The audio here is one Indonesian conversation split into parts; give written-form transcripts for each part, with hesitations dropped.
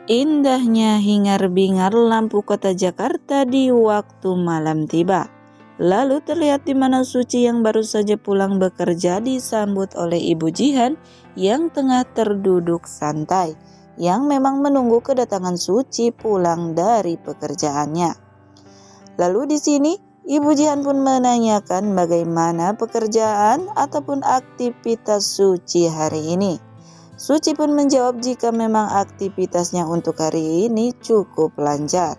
Indahnya hingar-bingar lampu kota Jakarta di waktu malam tiba. Lalu terlihat di mana Suci yang baru saja pulang bekerja disambut oleh Ibu Jihan yang tengah terduduk santai, yang memang menunggu kedatangan Suci pulang dari pekerjaannya. Lalu di sini Ibu Jihan pun menanyakan bagaimana pekerjaan ataupun aktivitas Suci hari ini. Suci pun menjawab jika memang aktivitasnya untuk hari ini cukup lancar.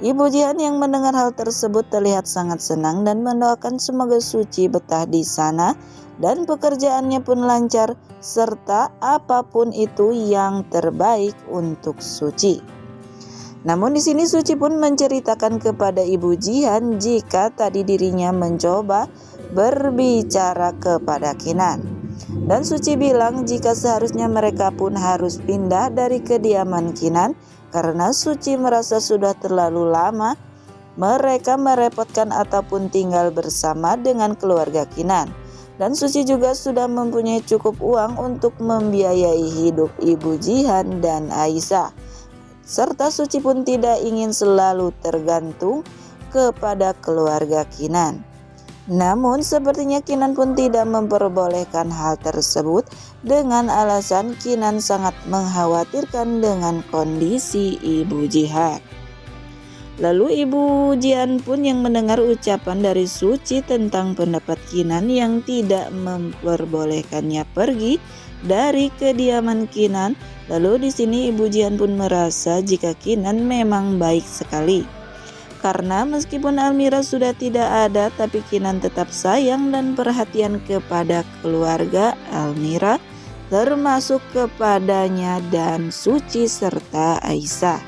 Ibu Jihan yang mendengar hal tersebut terlihat sangat senang dan mendoakan semoga Suci betah di sana dan pekerjaannya pun lancar serta apapun itu yang terbaik untuk Suci. Namun di sini Suci pun menceritakan kepada Ibu Jihan jika tadi dirinya mencoba berbicara kepada Kinan. Dan Suci bilang jika seharusnya mereka pun harus pindah dari kediaman Kinan karena Suci merasa sudah terlalu lama mereka merepotkan ataupun tinggal bersama dengan keluarga Kinan. Dan Suci juga sudah mempunyai cukup uang untuk membiayai hidup Ibu Jihan dan Aisyah. Serta Suci pun tidak ingin selalu tergantung kepada keluarga Kinan. Namun sepertinya Kinan pun tidak memperbolehkan hal tersebut dengan alasan Kinan sangat mengkhawatirkan dengan kondisi Ibu Jihan. Lalu Ibu Jihan pun yang mendengar ucapan dari Suci tentang pendapat Kinan yang tidak memperbolehkannya pergi dari kediaman Kinan. Lalu di sini Ibu Jihan pun merasa jika Kinan memang baik sekali. Karena meskipun Almira sudah tidak ada, tapi Kinan tetap sayang dan perhatian kepada keluarga Almira, termasuk kepadanya dan Suci serta Aisyah.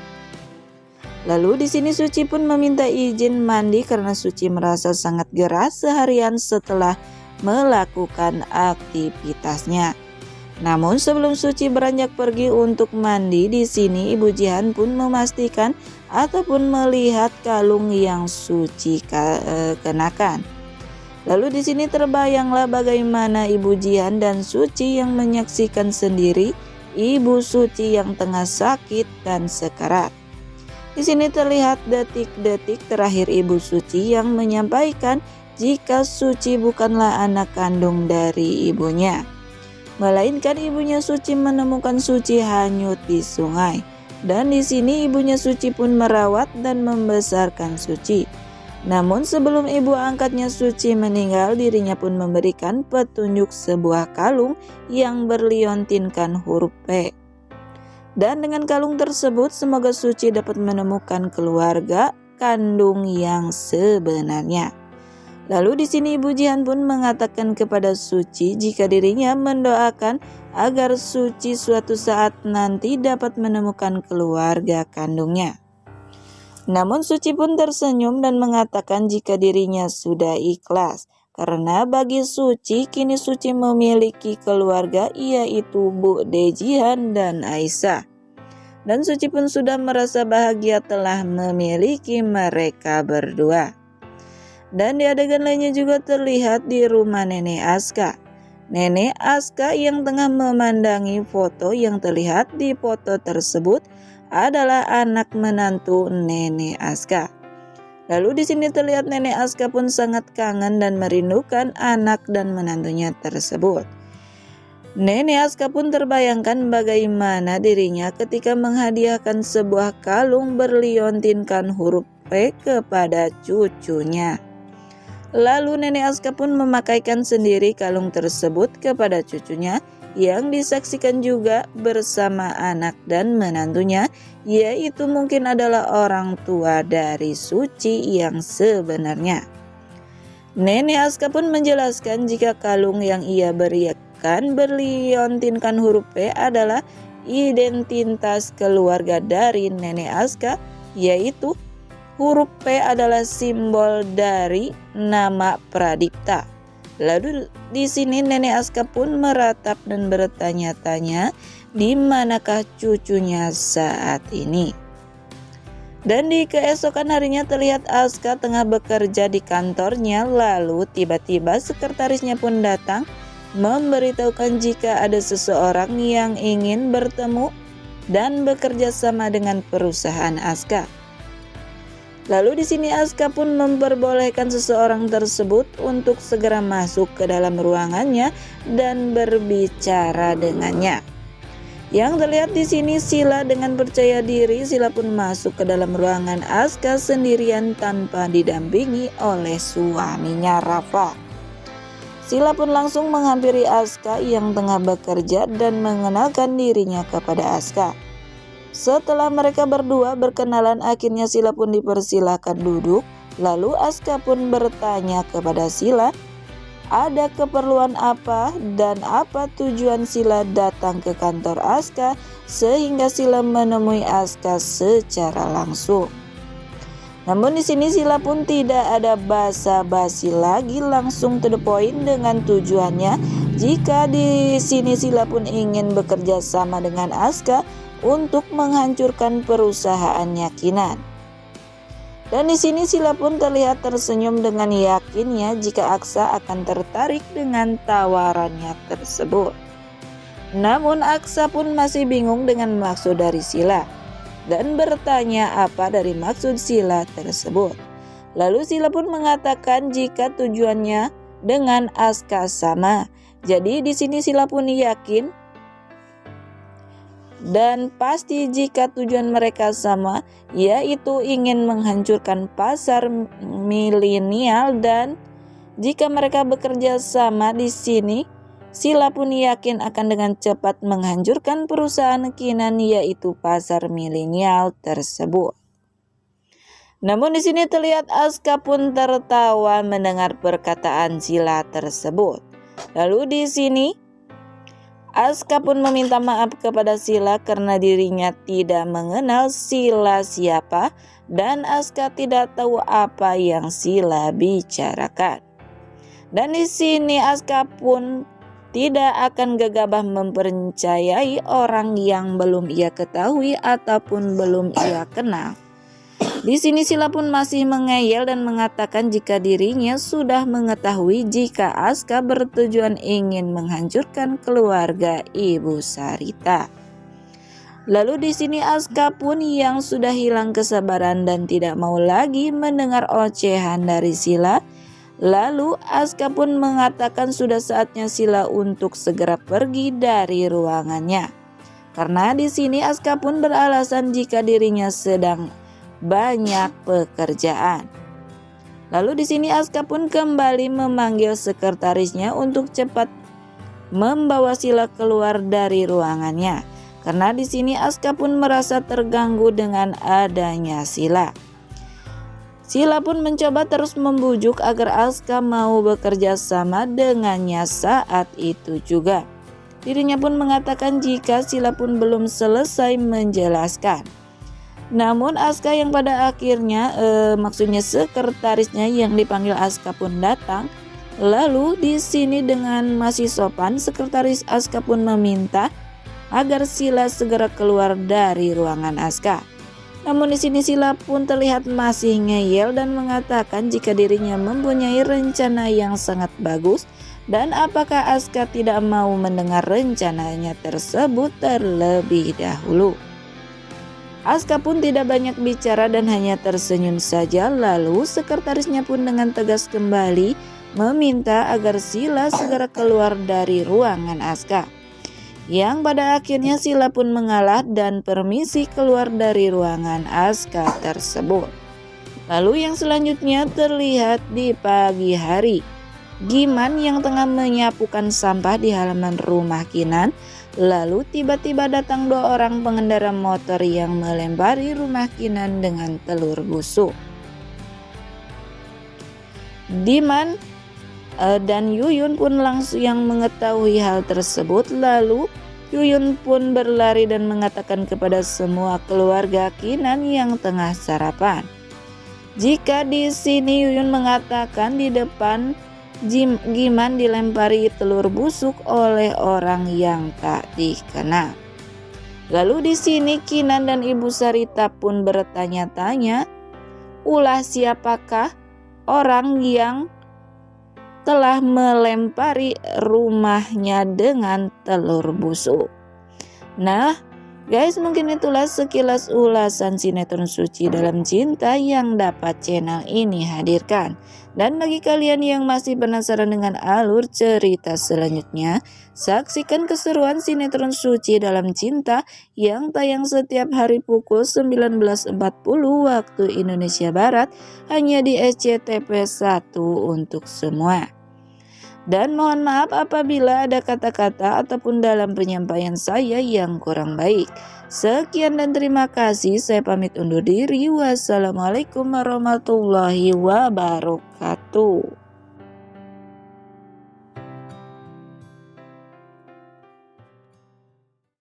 Lalu di sini Suci pun meminta izin mandi karena Suci merasa sangat gerah seharian setelah melakukan aktivitasnya. Namun sebelum Suci beranjak pergi untuk mandi, di sini Ibu Jihan pun memastikan ataupun melihat kalung yang Suci kenakan. Lalu di sini terbayanglah bagaimana Ibu Jihan dan Suci yang menyaksikan sendiri Ibu Suci yang tengah sakit dan sekarat. Di sini terlihat detik-detik terakhir Ibu Suci yang menyampaikan jika Suci bukanlah anak kandung dari ibunya, melainkan ibunya Suci menemukan Suci hanyut di sungai. Dan di sini ibunya Suci pun merawat dan membesarkan Suci. Namun sebelum ibu angkatnya Suci meninggal, dirinya pun memberikan petunjuk sebuah kalung yang berliontinkan huruf P. Dan dengan kalung tersebut semoga Suci dapat menemukan keluarga kandung yang sebenarnya. Lalu di sini Ibu Jihan pun mengatakan kepada Suci jika dirinya mendoakan agar Suci suatu saat nanti dapat menemukan keluarga kandungnya. Namun Suci pun tersenyum dan mengatakan jika dirinya sudah ikhlas, karena bagi Suci kini Suci memiliki keluarga yaitu Bu De Jihan dan Aisyah. Dan Suci pun sudah merasa bahagia telah memiliki mereka berdua. Dan di adegan lainnya juga terlihat di rumah Nenek Aska. Nenek Aska yang tengah memandangi foto yang terlihat di foto tersebut adalah anak menantu Nenek Aska. Lalu di sini terlihat Nenek Aska pun sangat kangen dan merindukan anak dan menantunya tersebut. Nenek Aska pun terbayangkan bagaimana dirinya ketika menghadiahkan sebuah kalung berliontinkan huruf P kepada cucunya. Lalu Nenek Aska pun memakaikan sendiri kalung tersebut kepada cucunya yang disaksikan juga bersama anak dan menantunya, yaitu mungkin adalah orang tua dari Suci yang sebenarnya. Nenek Aska pun menjelaskan jika kalung yang ia berikan berliontinkan huruf P adalah identitas keluarga dari Nenek Aska, yaitu huruf P adalah simbol dari nama Pradipta. Lalu di sini Nenek Aska pun meratap dan bertanya-tanya di manakah cucunya saat ini. Dan di keesokan harinya terlihat Aska tengah bekerja di kantornya, lalu tiba-tiba sekretarisnya pun datang memberitahukan jika ada seseorang yang ingin bertemu dan bekerja sama dengan perusahaan Aska. Lalu di sini Aska pun memperbolehkan seseorang tersebut untuk segera masuk ke dalam ruangannya dan berbicara dengannya. Yang terlihat di sini Sila dengan percaya diri, Sila pun masuk ke dalam ruangan Aska sendirian tanpa didampingi oleh suaminya Rafa. Sila pun langsung menghampiri Aska yang tengah bekerja dan mengenalkan dirinya kepada Aska. Setelah mereka berdua berkenalan, akhirnya Sila pun dipersilakan duduk. Lalu Aska pun bertanya kepada Sila, ada keperluan apa dan apa tujuan Sila datang ke kantor Aska, sehingga Sila menemui Aska secara langsung. Namun di sini Sila pun tidak ada basa-basi lagi, langsung to the point dengan tujuannya. Jika di sini Sila pun ingin bekerja sama dengan Aska untuk menghancurkan perusahaannya Kinan. Dan di sini Sila pun terlihat tersenyum dengan yakinnya jika Aksa akan tertarik dengan tawarannya tersebut. Namun Aksa pun masih bingung dengan maksud dari Sila dan bertanya apa dari maksud Sila tersebut. Lalu Sila pun mengatakan jika tujuannya dengan Aska sama. Jadi di sini Sila pun yakin dan pasti jika tujuan mereka sama, yaitu ingin menghancurkan pasar milenial, dan jika mereka bekerja sama di sini, Sila pun yakin akan dengan cepat menghancurkan perusahaan Kinan, yaitu pasar milenial tersebut. Namun di sini terlihat Aska pun tertawa mendengar perkataan Sila tersebut. Lalu di sini Aska pun meminta maaf kepada Sila karena dirinya tidak mengenal Sila siapa dan Aska tidak tahu apa yang Sila bicarakan. Dan di sini Aska pun tidak akan gegabah mempercayai orang yang belum ia ketahui ataupun belum ia kenal. Di sini Sila pun masih mengeyel dan mengatakan jika dirinya sudah mengetahui jika Aska bertujuan ingin menghancurkan keluarga Ibu Sarita. Lalu di sini Aska pun yang sudah hilang kesabaran dan tidak mau lagi mendengar ocehan dari Sila. Lalu Aska pun mengatakan sudah saatnya Sila untuk segera pergi dari ruangannya. Karena di sini Aska pun beralasan jika dirinya sedang banyak pekerjaan. Lalu di sini Aska pun kembali memanggil sekretarisnya untuk cepat membawa Sila keluar dari ruangannya. Karena di sini Aska pun merasa terganggu dengan adanya Sila. Sila pun mencoba terus membujuk agar Aska mau bekerja sama dengannya saat itu juga. Dirinya pun mengatakan jika Sila pun belum selesai menjelaskan. Namun Aska yang pada akhirnya maksudnya sekretarisnya yang dipanggil Aska pun datang. Lalu di sini dengan masih sopan sekretaris Aska pun meminta agar Sila segera keluar dari ruangan Aska. Namun di sini Sila pun terlihat masih ngeyel dan mengatakan jika dirinya mempunyai rencana yang sangat bagus dan apakah Aska tidak mau mendengar rencananya tersebut terlebih dahulu. Aska pun tidak banyak bicara dan hanya tersenyum saja. Lalu sekretarisnya pun dengan tegas kembali meminta agar Sila segera keluar dari ruangan Aska. Yang pada akhirnya Sila pun mengalah dan permisi keluar dari ruangan Aska tersebut. Lalu yang selanjutnya terlihat di pagi hari. Giman yang tengah menyapukan sampah di halaman rumah Kinan. Lalu tiba-tiba datang 2 orang pengendara motor yang melempari rumah Kinan dengan telur busuk. Diman dan Yuyun pun langsung yang mengetahui hal tersebut. Lalu Yuyun pun berlari dan mengatakan kepada semua keluarga Kinan yang tengah sarapan. Jika di sini Yuyun mengatakan di depan Giman dilempari telur busuk oleh orang yang tak dikenal. Lalu di sini Kinan dan Ibu Sarita pun bertanya-tanya, ulah siapakah orang yang telah melempari rumahnya dengan telur busuk? Nah, Guys, mungkin itulah sekilas ulasan sinetron Suci Dalam Cinta yang dapat channel ini hadirkan. Dan bagi kalian yang masih penasaran dengan alur cerita selanjutnya, saksikan keseruan sinetron Suci Dalam Cinta yang tayang setiap hari pukul 19.40 waktu Indonesia Barat hanya di SCTV 1 untuk semua. Dan mohon maaf apabila ada kata-kata ataupun dalam penyampaian saya yang kurang baik. Sekian dan terima kasih. Saya pamit undur diri. Wassalamualaikum warahmatullahi wabarakatuh.